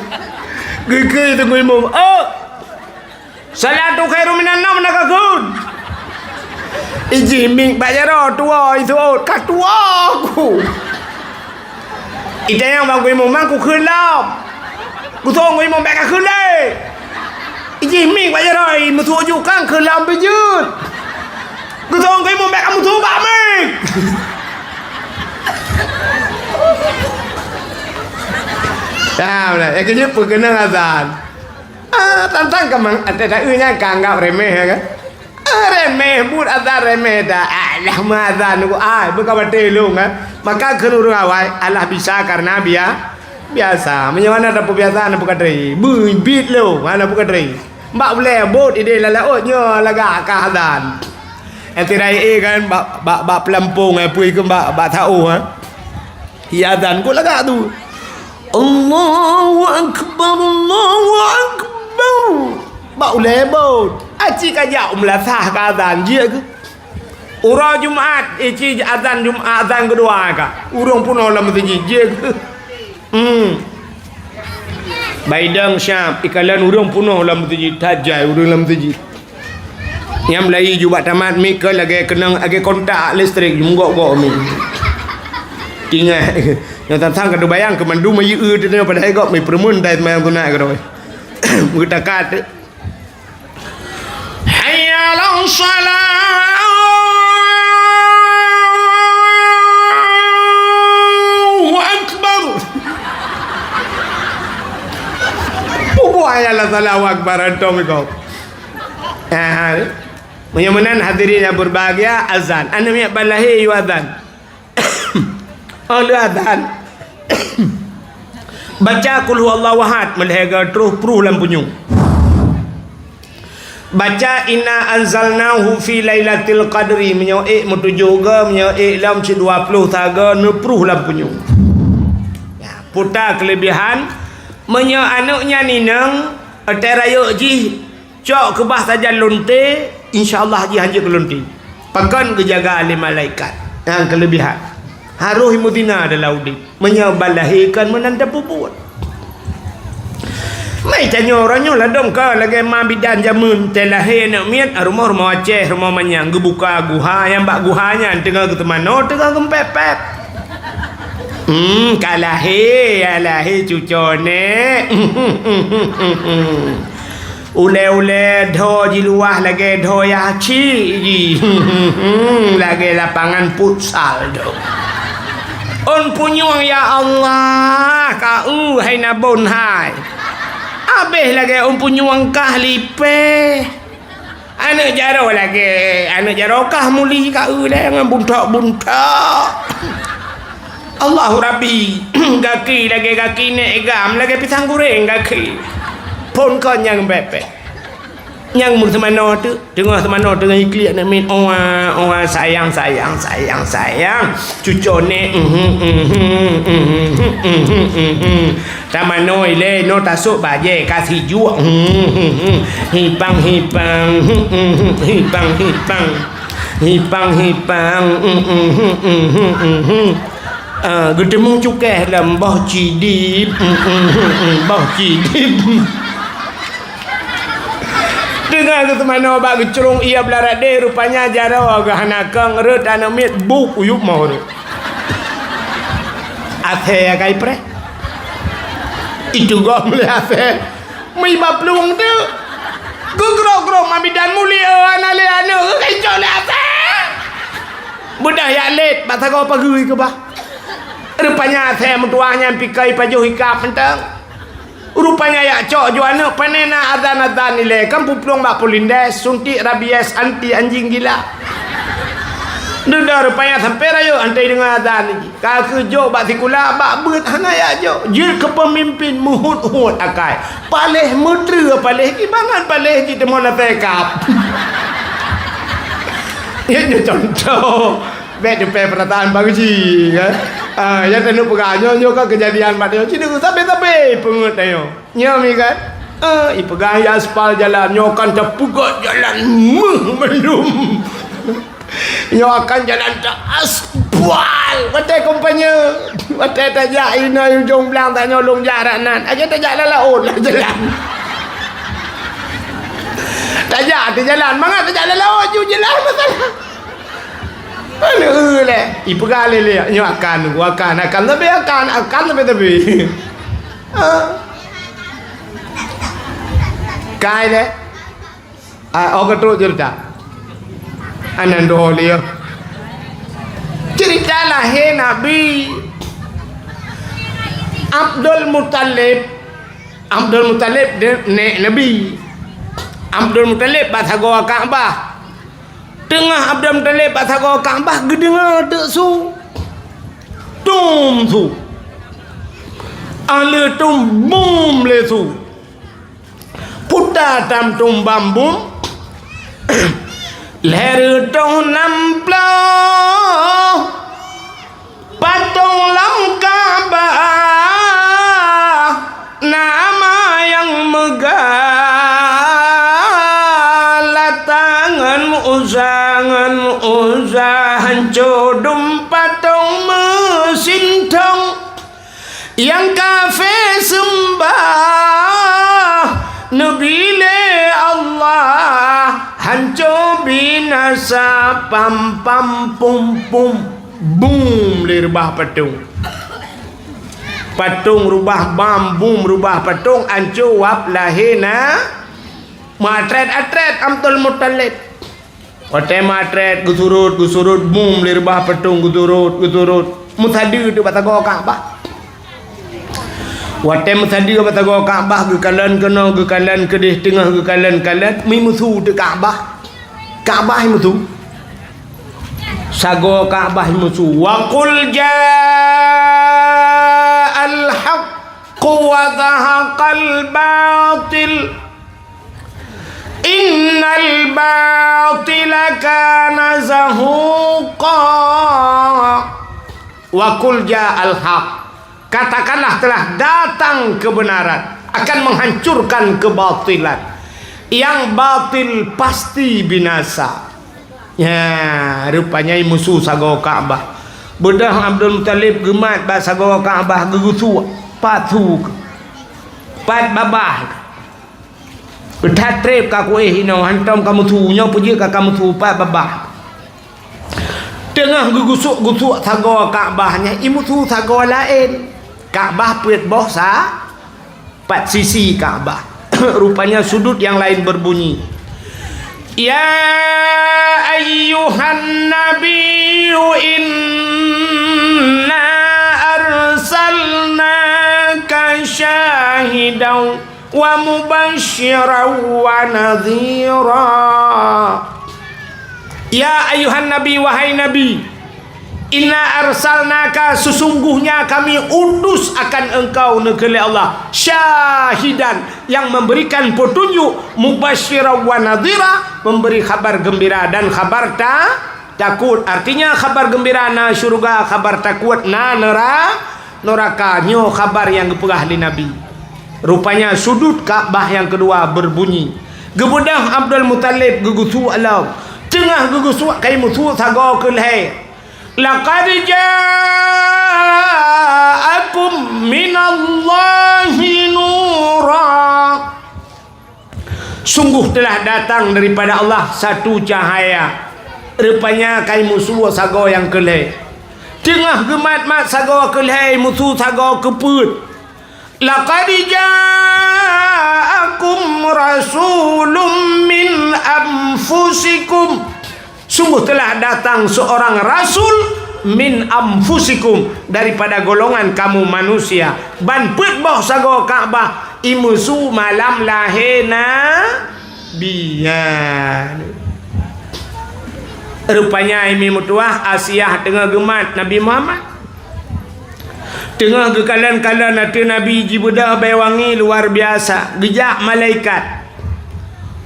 gege itu kuih mum salatu khairu minan naum nakakun iji ming bajaro tua itu kat tua aku itu yang bang kuih mum mang ku khun lao ku thong kuih mum bek ka khun le Jimmy vậy rồi mà thua dù căng khờ làm bây giờ cứ thong cái mồm mẹ ông thua bà mình sao này cái giúp cái năng azan tantang kemang ada nya kanggap remeh kan remeh buat azan remeh dah alah azan ku bukan bete lu kan maka kenurung awai Allah bisa karena biasa menyana ada kebiasaan apa kadri beat lu mana bukan kadri mbak boleh bot ide lala otnya laga ka azan entirai kan bak pelampung pui ke bak tahu ya azan ku laga tu Allahu akbar bak boleh bot aci kajak melasah ka azan dia ke Urang Jumaat ici azan Jumaat azan kedua ka urang pun dalam masjid dia ke Baidang Syam ikalan urang punuh dalam masjid tajai urang dalam masjid yang Melayu juga tamat mikal lagi kena lagi kontak listrik munggok-gok mi tinggal yang tantang kada bayang ke mandu mai ư dia pada egok mai permun dai mai tu nak kadoi mutakat hayya lan salat ayalah Allahu Akbar antum kau. Menyamanan hadirin yang berbahagia azan. Anda miak balahi yu azan. Oleh azan. Baca qul huwallahu ahad melhaga terus pruh lampunyung. Baca inna anzalnahu fi lailatul qadri menyoek metuju ke menyoek lam 20 taga nepruh lampunyung. Ya, putar kelebihan menyo anaknya ninang terayuk ji cok ke bah saja lonte insyaallah ji hanya ke lonte pakan kejaga oleh malaikat yang kelebihan haruh mudina adalah udip menyo balahirkan menanda puput mai tanya orangnya lah dong ke lagi ma bidan jamun telahir nak miat rumah Aceh rumah Manyang gebuka guha yang bak guhanya tengah ke temano tengah kempepet kalahi cucone ule dho di luah lagi dho yaci lagi lapangan futsal do on punyuang ya Allah kau hai nabon hai abeh lagi on punyuang kah lipe anak jaro lagi anak jaro kah muli kau dengan buntak Allahu Rabbi kaki lagi kaki nek gam lagi pisang goreng kaki pun kau yang bepek yang mun semano tu tengah semano tengah ikliat nak min oa sayang cucone tamano ile no tasuk baje kasih juak hipang gedemung cukai dalam bawah cidip dengar tu mana bak gecerung ia belarat deh rupanya jara ke hanakang red anamit buk uyup mau tu athe kai pre itu gua melihat mai baplung tu gugro mamidan mulia anale anu kai jole athe budak ya let batagau pagi ke bah rupanya saya mentuahnya pikai pajuh hikap mentang rupanya ya cok juana panena azan nilai kan puplong bak polindes suntik rabies anti anjing gila Nunda rupanya sampai rayu antai dengan azan ni kalau kerja bak sikula bak beut hana ya jo jil kepemimpin muhut akai paleh mutra paleh kibangan paleh kita mau nak tekap ini contoh bet depan perataan bagusi kan ya tenu pegahnya nyo kan kejadian pada sini sampai pengut ayo nyo mi kan ipegah aspal jalan nyo kan terpugot jalan mendum nyo akan jalan tak aspal kata kompanya kata tajak ina ujung belang tak nyolong jarak nan aja tajak laut lah jalan tajak di jalan mangat tajak laut ju jalan masalah mana le ibu kali le nyo akan tapi Kai deh. Ketuk cerita. Anando dia. Cerita lahir Nabi Abdul Muttalib nek Nabi. Abdul Muttalib bathago Kaabah. Tengah Abdul Muttalib bathago Kaabah gedengar dek su. Tum su. Ale tum bum le su. Puta tam tum bambum. Leher dong namplo patung lam Kaabah, nama yang megah, latangan uzah hancur patung mesin tong yang kafe sembah Nabi Allah hancur binasa pam pam pum pum boom lirubah patung rubah bam boom rubah patung hancur wap lahina matret Abdul Muttalib Wate matret gusurut boom lirubah patung gusurut mutadi tu batago Kaabah. Wate mutadi batago Kaabah gekalan kena gekalan kedih tengah gekalan mi musuh tu Kaabah musuh sago Kaabah musuh wa qul ja'al haqq wa dhahaqal batil innal batila kana zahuqa wa qul ja'al haqq, katakanlah telah datang kebenaran akan menghancurkan kebatilan, yang batil pasti binasa. Ya, rupanya musuh sago Kaabah. Bedah Abdul Muttalib gemat ba sago Kaabah gegusu patu pat babah. Betatrep ka kuih hino hantam kamu tu nyo puji ka kamu tu pat babah. Tengah gugusuk sago Kaabahnya imu tu sago lain. Kaabah puit boh sa pat sisi Kaabah. Rupanya sudut yang lain berbunyi, ya ayyuhan nabiyyu inna arsalnaka syahidan wa mubasysyiran wa nadhira. Ya ayyuhan nabi, wahai nabi, inna arsalnaka, sesungguhnya kami utus akan engkau negeri Allah, syahidan, yang memberikan petunjuk, mubasysyiran wa nadhira, memberi kabar gembira dan kabar takut. Artinya kabar gembira na syurga, kabar takut na neraka. Nyo kabar yang gepegah di Nabi. Rupanya sudut Kaabah yang kedua berbunyi. Gebudah Abdul Muttalib gegusu alam. Tengah gegusu kai musuh sago kelhe. Laqad ja'akum minallahi nura. Sungguh telah datang daripada Allah satu cahaya. Rupanya kai musuh sago yang kelhe. Tengah gemat mat sago kelhe musuh sago keput. Laqad ja'akum rasulun min anfusikum. Sungguh telah datang seorang rasul min anfusikum, daripada golongan kamu manusia. Ban put boh sago Kaabah imusu malam lahena biyan. Rupanya ini mutuah Asiah tengah gemat Nabi Muhammad. Tengah kekalan-kalan hati Nabi jibudah baywangi luar biasa. Gejak malaikat.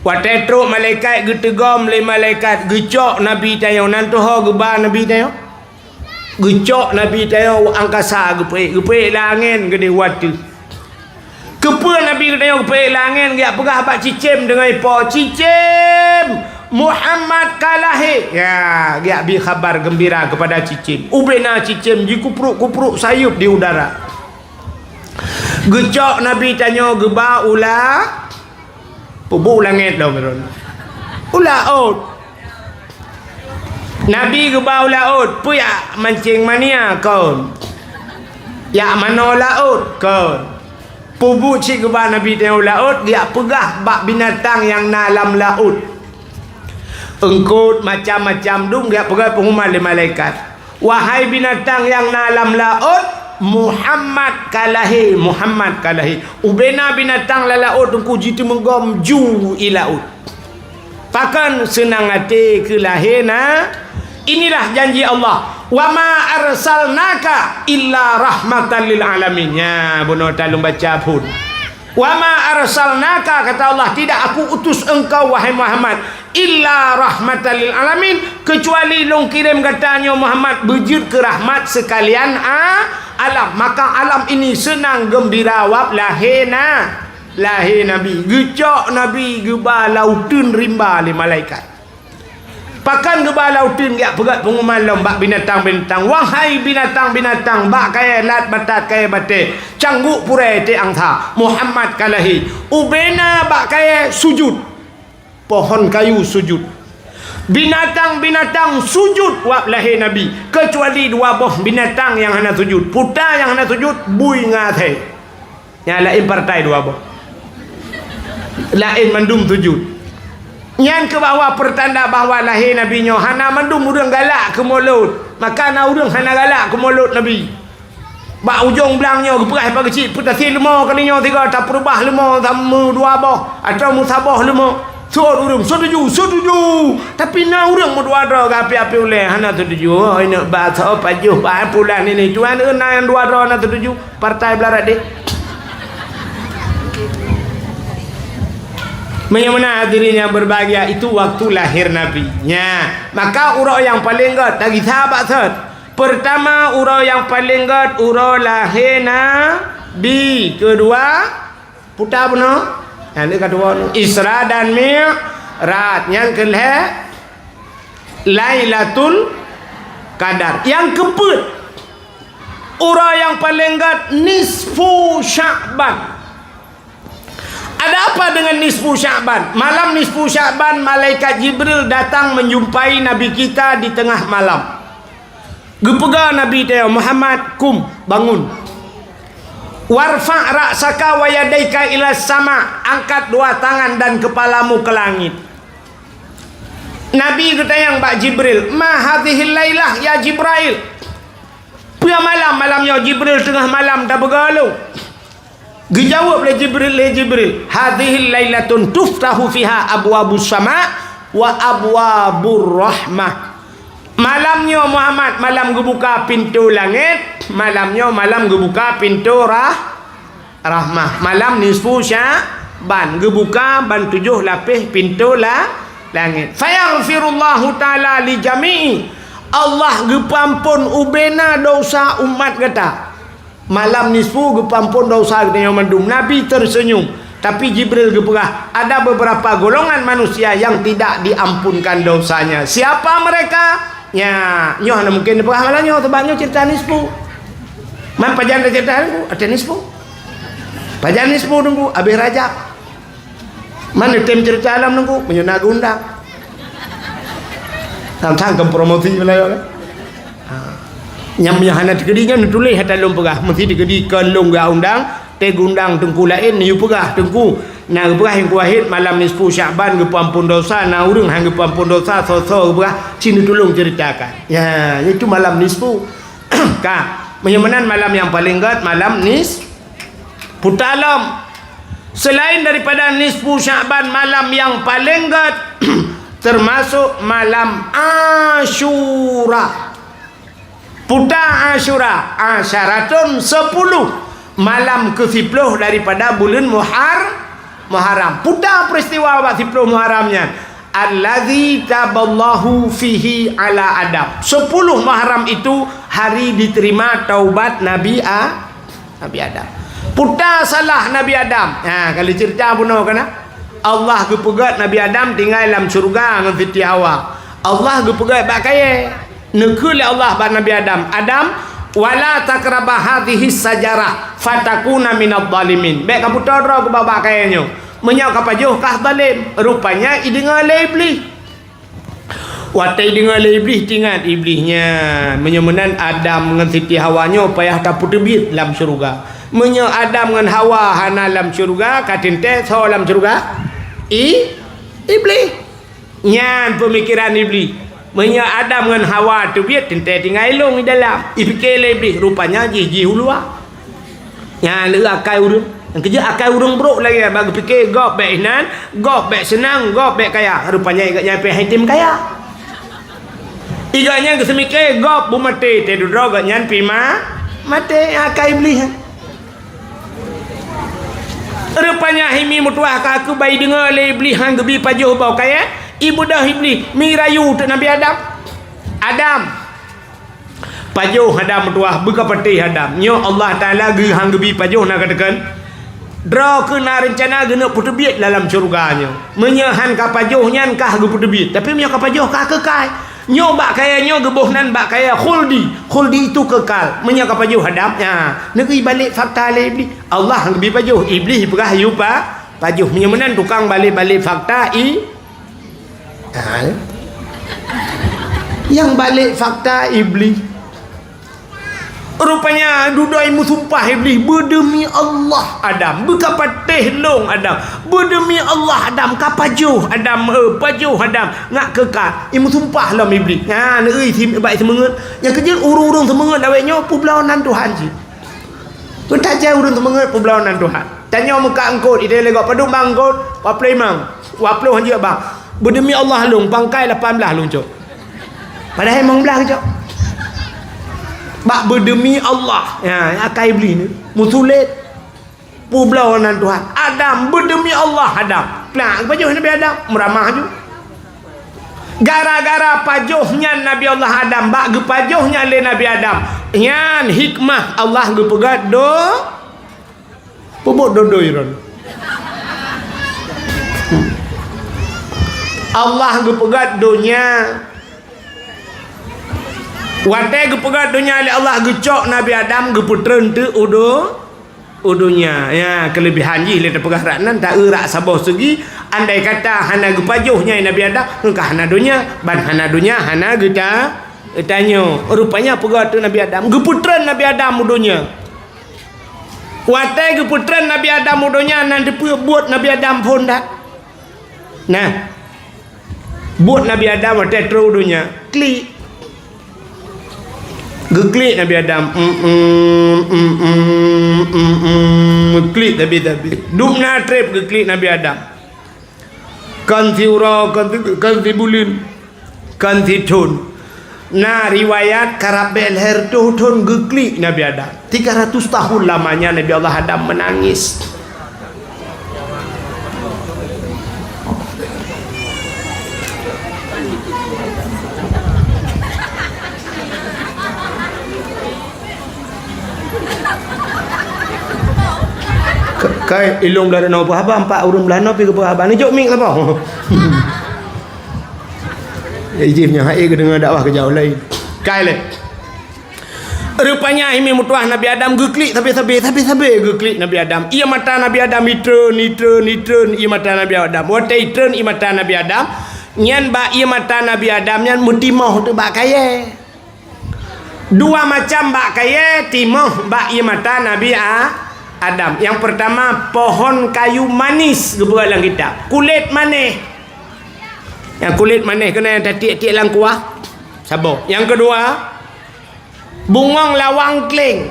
Watetruk malaikat getegom le malaikat gecok Nabi tayo nantoho geba Nabi tayo. Gecok Nabi tayo angkasa gepek langit gede watu. Kepa Nabi tayo gepek langit dia pegah bak cicim dengan ipo cicim. Muhammad kalahi. Ya, dia bi khabar gembira kepada cicim. Ubena cicim ji kupruk sayup di udara. Gecok Nabi tanya geba ula pubu langit dah meron. Ula out. Nabi geba ula out, pu ya mancing mania kau. Ya mana laut kau. Pubu cik gebah Nabi tengok laut, dia pegah bak binatang yang dalam laut. Engkut macam-macam dung dia pegah pengumuman oleh malaikat. Wahai binatang yang dalam laut, Muhammad kalahi, Muhammad kalahi. Ubena binatang la laut engkau jitu menggom ju i laut. Pakan senang hati ke lahirna. Inilah janji Allah. Wa ma arsalnaka illa rahmatan lil alamin. Ya, bunuh talung baca pun. Wa ma arsalnaka, kata Allah, tidak aku utus engkau wahai Muhammad illa rahmatan lil alamin, kecuali long kirim katanya Muhammad berjud ke rahmat sekalian alam. Maka alam ini senang gembira wap lahirna, lahir Nabi. Gecok Nabi gebah lautun rimba li malaikat. Pakan gebah lautin dia pegat pengumuman lombak binatang-binatang. Wahai binatang-binatang, bak kaya lat batat kaya bate, cangguk purai te angtha, Muhammad kalahi. Ubena bak kaya sujud, pohon kayu sujud. Binatang-binatang sujud wap lahir Nabi, kecuali dua buah binatang yang hana sujud. Puta yang hana sujud bui ngathe. Yang lain partai dua buah, lain mandum sujud. Yang ke bawah pertanda bahawa lahir Nabi nyo hana mandum urang galak ke mulut. Maka na urang hana galak ke mulut Nabi. Bak ujung belangnya geperah pagi kecil putasi lemo kalinya tiga tak perubah lemo sama dua bah atau musabah lemo. Sor urang setuju. Tapi na urang dua dra api-api oleh hana setuju. Oh ini bahasa pajuh bah pulan ini tuan na yang dua dra na setuju partai belarat dik. Bagaimana hadirin yang berbahagia, itu waktu lahir Nabi. Ya, maka urau yang paling god bagi sahabat set. Pertama urau yang paling god urau lahir Nabi. Kedua putar benar. Yang kedua Isra dan Mi'raj. Yang kedua Lailatul Qadar. Yang keempat urau yang paling god nisfu Sya'ban. Ada apa dengan nisfu Sya'ban? Malam nisfu Sya'ban, malaikat Jibril datang menjumpai Nabi kita di tengah malam. Gepega Nabi dia, Muhammad, kum, bangun. Warfa' ra'saka wa yadaika ila sama, angkat dua tangan dan kepalamu ke langit. Nabi kata yang Pak Jibril, ma hadhil lailah ya Jibril. Pia malam ya Jibril, tengah malam dah bergaluh. Dijawab oleh Jibril, hadhil lailatun tuftahu fiha abwabus sama wa abwabur rahmah. Malamnya Muhammad, malam gebuka pintu langit. Malamnya malam gebuka pintu rahmah. Malam nisfu Sya'ban gebuka ban 7 lapis pintu langit. Fayaghfirullahu ta'ala li jami'i. Allah gepampun ubena dosa umat kata. Malam nisfu gepampun dosa katanya mandum. Nabi tersenyum. Tapi Jibril geperah, ada beberapa golongan manusia yang tidak diampunkan dosanya. Siapa mereka? Ya, nyoh mungkin diperah malah nyoh tebaknya cerita nisfu. Man pajan cerita nunggu ada nisfu. Pajan nisfu nunggu habis Rajab. Mana tim cerita alam nunggu menyunah undang. Tang promosi wilayah. Yang hana dikedinya nutulis hata lom pegah mesti dikedikan lom ga undang te gundang tengku lain ni pegah tengku na pegah yang kuahid malam nisfu Sya'ban ge pampun dosa na urang hang ge pampun dosa so pegah sini tolong ceritakan. Ya, itu malam nisfu. Ka menyamanan malam yang paling gat malam putalam. Selain daripada nisfu Sya'ban, malam yang paling gat termasuk malam Asyura. Puta Asyura, Asyaratun 10, malam ke-10 daripada bulan Muharram. Puta peristiwa wak 10 Muharramnya. Allazi taballahu fihi ala Adam. 10 Muharram itu hari diterima taubat Nabi Adam. Puta salah Nabi Adam. Kalau cerita bunuh kan? Allah kepegat Nabi Adam tinggal dalam syurga dengan Siti Hawa. Allah kepegat bak kaya. Nekul Allah pada Nabi Adam, wala takrabah hadhihi sajarah fatakuna minadh dhalimin. Baik kamu todro ke bawah kayaknya. Menyak kapajuh kah zalim? Rupanya idengar iblis. Watai dengar iblis tingat iblisnya menyamanan Adam dengan Siti Hawanya payah tak terbit dalam syurga. Menyo Adam dengan Hawa hana dalam syurga, katin teh so dalam syurga. Iblis. Nyan pemikiran iblis. Menyo Adam dengan Hawa tu biar tentang tinggal ilung di dalam. Ipikir iblis rupanya jiji huluah. Yang lu akai urung. Yang kerja akai urung buruk lagi bagi fikir gop baik inan, gop baik senang, gop baik kaya. Rupanya igaknya pe tim kaya. Igaknya kesemikir gop bu mati te dudro gaknya pima mati akai iblis. Rupanya himi mutuah aku bayi dengar le iblis hang gebi pajuh bau kaya. Ibu dah iblis mirayu tu Nabi Adam. Pajuh Adam mutuah buka peti Adam. Nyo Allah Taala ge hang gebi pajuh nak katakan. Draw ke na rencana gena putebit dalam syurganya. Menyahan ka pajuhnya kah ge putebit. Tapi menyo ka pajuh ka kekal. Nyo bak kaya nyo gebuhnan bak kaya khuldi itu kekal. Menyo ka pajuh Adam. Negeri balik fakta le iblis. Allah hang gebi pajuh. Iblis perah yu pajuh. Menyo menan tukang balik-balik fakta yang balik fakta iblis. Rupanya dudai musumpah iblis berdemi Allah Adam buka patih long Adam berdemi Allah Adam ka pajuh Adam pajuh Adam ngak kekal imu sumpah lah iblis neui tim baik semangat yang kerja urung-urung semangat awaknya publawanan Tuhan ji tu tak jauh urung semangat publawanan Tuhan tanya muka engkau ide legok padu bangkot waplay mang waplo hanja bang berdemi Allah long pangkai 18 long cok padahal emang belah cok bak berdemi Allah akai iblis ni musulit publawanan Tuhan Adam berdemi Allah Adam pelak pajuh Nabi Adam meramah je gara-gara pajuhnya Nabi Allah Adam bak ge pajuhnya le Nabi Adam nyan hikmah Allah ge pegat pebot dodoi ron Allah ge pegat donya watai ge pegat dunia oleh Allah gecok Nabi Adam ge putren tu udunya kelebihan ji le pegah ranan tak erak sabah segi andai kata hana ge pajuhnya Nabi Adam engkah hana dunia ban hana dunia hana ge tanya rupanya pegat tu Nabi Adam ge putren Nabi Adam udunya watai ge putren Nabi Adam udunya nan buat Nabi Adam pun dak buat Nabi Adam watai tru udunya klik geklik Nabi Adam klik tapi dukna trip geklik Nabi Adam kanti ura kanti bulin kanti tun riwayat karabel hertu tun geklik Nabi Adam 300 tahun lamanya Nabi Allah Adam menangis kai ilung belah no apa empat urun belah no pi ke apa ni jok mik apa ijibnya hai ke dengar dakwah ke jauh lain kai le rupanya ini mutuah Nabi Adam geklik tapi geklik Nabi Adam ia mata Nabi Adam nitron ia mata Nabi Adam wate itron ia mata Nabi Adam nyan ba ia mata Nabi Adam nyan mutimah tu ba kaya dua macam ba kaya timah ba ia mata Nabi Adam. Yang pertama pohon kayu manis gebuat dalam kitab. Kulit manis. Yang kulit manis kena yang titik-titik dalam kuah. Sabar. Yang kedua bungong lawang kling.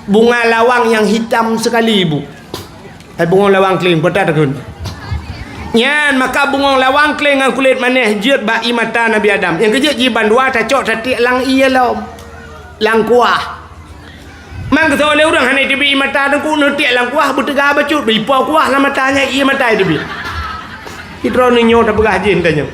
Bunga lawang yang hitam sekali ibu. Bungong lawang kling betul tak? Nyan maka bungong lawang kling dengan kulit manis jut bai mata Nabi Adam. Yang kejut jiban dua tacok titik lang iya lang kuah. Mang kata oleh orang hanya dibi mata dan ku nutik lang kuah bertegah bacut bipau kuah lah matanya ia mata dibi. Kita ni nyo tak pegah jin tanya.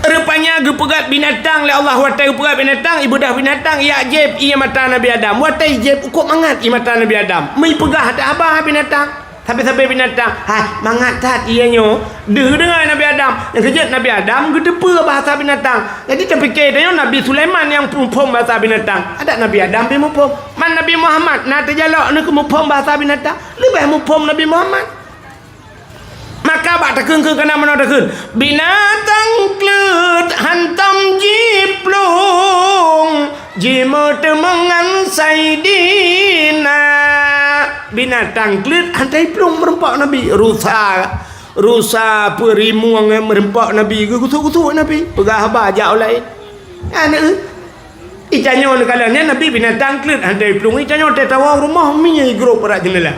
Rupanya gepegat binatang le Allah watai gepegat binatang ibu dah binatang ia jeb ia mata Nabi Adam watai jeb ukuk mangat ia mata Nabi Adam. Mai pegah tak abah binatang. Sampai binatang mangat tat ianyo dengan Nabi Adam yang kejut Nabi Adam gedepa bahasa binatang jadi terfikir dia Nabi Sulaiman yang mumpung bahasa binatang ada Nabi Adam yang mumpung man Nabi Muhammad nak terjalak nak mumpung bahasa binatang lebih mumpung Nabi Muhammad maka bak tekun ke kena mana tekun binatang klut hantam jiplung Jima temengan Saidina binatang kelit hantai pelung merempak Nabi rusa perimuang merempak Nabi kutuk-kutuk Nabi pegah bajak lain anak icanyo kalanya Nabi binatang kelit hantai pelung icanyo tertawa rumah minyak grup perak jendela